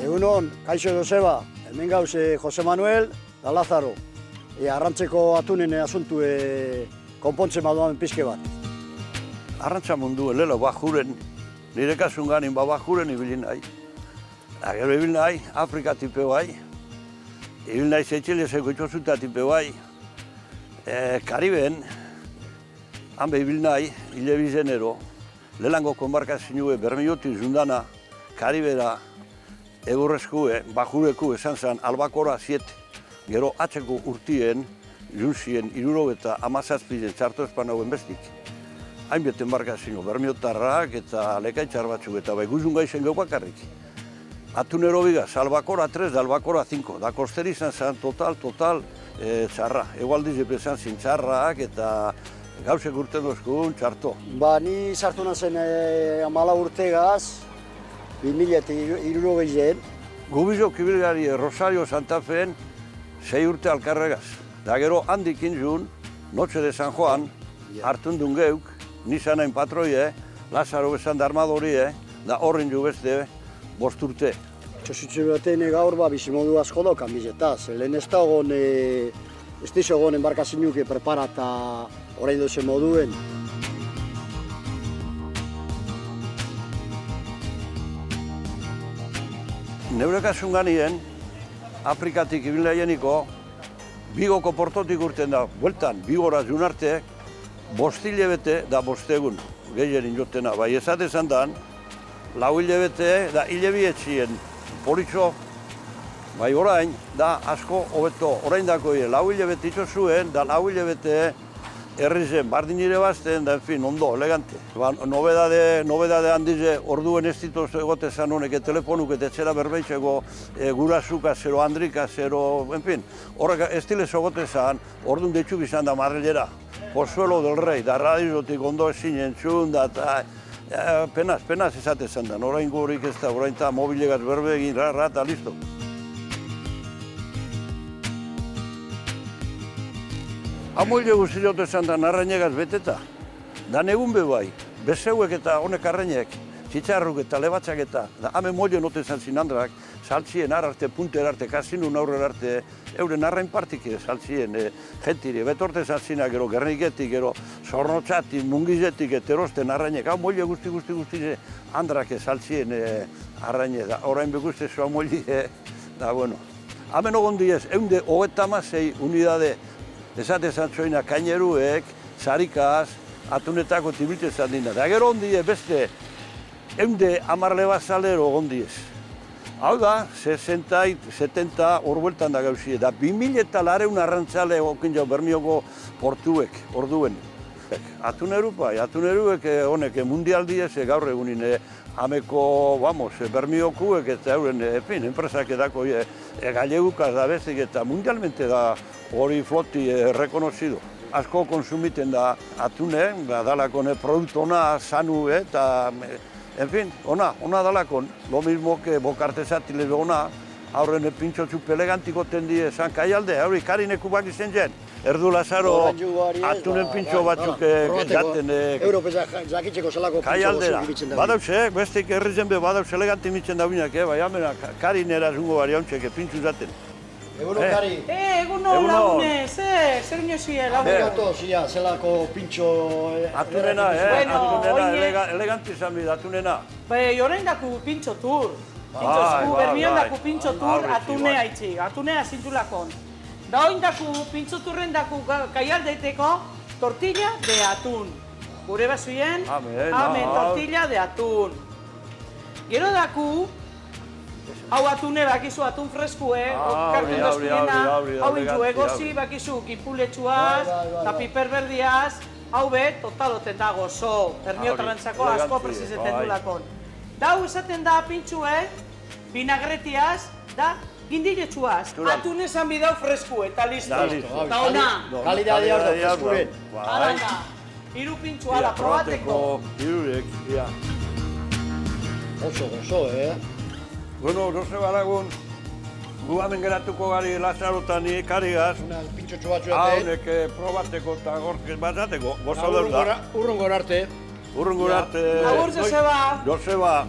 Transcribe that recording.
Egunon, kaixo Joseba, hemen gauz Jose Manuel da Lazaro. Arrantzeko atunen asuntu konpontzen baduan pizke bat. Arrantza mundu, lelo bajuren, nire kasun ganin bajuren ibilin nahi. Gero ibil nahi, Afrika tipe bai, ibil nahi Seychelleseko itxosuta tipe bai, Kariben, hanbe ibil nahi, hile bizenero, lehengo konbarkazioe Bermiotik zundana, Karibera, egurrezkue, bajureku esan zen, albakora 7. Gero atzeko urtien, junzien, 77 txarto espanauen bestik. Hainbet enbarkazio, Bermiotarrak eta lekaitxar batzuk eta bai guzun gaizen geu bakarrik. Atunero bigaz, albakora 3 da albakora 5. Da kosteri izan zen total txarra. Egualdiz epezan zin txarrak eta gauzek urten dozkun txarto. Ni sartu nazen 14 urtegaz, 2000 Gubizo kibilgari Rosario Santa Feen 6 urte alkarregaz. Da gero handik inzun, Noche de San Juan, hartun dun geuk, nizanen patroie, Lazaro bezan da armadorie, da horren ju beste 5 urte. Txosutxe baten gaur bizimodu asko daukan bizetaz. Lehen ez da egon, ez dizo egon enbarkazinuke preparata orain dozen moduen. Neure kasun ganien, Afrikatik ibilaieniko, Bigoko portotik urten da, bueltan, Bigora junarte, 5 hilabete da 5 egun, gehienin jotena. Bai esatezan dan, 4 hilabete da hilebietxien politxo, bai orain, da asko hobeto, orain dako 4 hilabete itxo zuen, da 4 hilabete herrizen, bardin ire bazten, da, en fin, ondo, elegante. Nobedade handize, orduen ez ditoz egote zan honek, telefonuk eta etxera berbeitzeko gurasuka, zero handrika, zero, en fin, horrek ez dilez egote zan, orduan deitxuk izan da Madrilera, Pozuelo del Rey, da radiotik ondo ezin entzun, da, penaz esate zan da, orain gorik ez da, orain eta mobilegaz berbe egin, eta listo. Amoile guztiot esan da narrainegaz beteta, da negun be bai, bezeuek eta honek arrainek, txitxarruk eta lebatzak eta, da hame moile note esan zinandrak, saltzien ararte, punter arte, kasinun aurrer arte, euren arrain partik saltzien gentiri, betorte saltzina gero Gerniketik, gero Zornotxatik, Mungizetik, erosten arrainek, amoile guzti andrak saltzien arraine, da orain beguzte zu amoile, da bueno. Hemen ogon diez, 136 unidade, esate zantzoina kaineruek, sarikaz, atunetako tibilte zan dina. Da gero ondie beste, 110 lebazalero ondiez. Hau da, 60-70 hor bueltan da gauzie. Da 2000 arrantzale okin jau Bermioko portuek, orduen. Atuneruek honek mundialdiez gaur egunin ameko, Bermiokuek eta euren, enpresak edako galegukaz da bestik eta mundialmente da hori floti rekonozido. Asko konsumiten da atune, dalakon produktu ona, sanu eta, en fin, ona dalakon. Lo mismo que bokartezatile ona, aurren pintxotxuk elegantiko tendi esan kaialde, hori karineku bak izen jen. Erdu Lazaro atunen pintxo batzuk jaten jakitzeko zelako kaialdera. Badautze, bestik herrizen be badautze eleganti mitzen dauinak, bai amena karinera zungo bari hauntxek pintxu jaten. Eguno, Kari. Egunon lagune, zer inozie lagune? Gato, zelako pintxo... Atunena, eleganti izan bida, atunena. Jorein daku pintxo tur. Bermion daku pintxo tur atunea itxi, atunea zintulakon. Da oin daku pintxo turren daku kaialdeiteko tortilla de atun. Gure basuien, tortilla de atun. Gero daku, hau atune bakizu atun freskue, kartun dozkuena, hau intzu egozi bakizu gipuletxuaz, eta piperberdiaz, hau bet, totaloten da gozo, Bermiotarrantzako asko presizeten dulakon. Da hau esaten da pintxue, vinagretiaz, da gindiletxuaz. Atun esan bidau freskue, eta listo. Eta ona. Kalidadea hor da freskuren. Alanda, hiru pintxua da probateko. Hirurek, ia. Oso, Bueno, Joseba lagun, gu hemen geratuko gari Lazarotan karigaz. Pintxotxo batzu Haunek probateko eta gorkez bazateko, gozo dut da. Urrungor arte. Urrungor arte. Agur, Joseba. Joseba.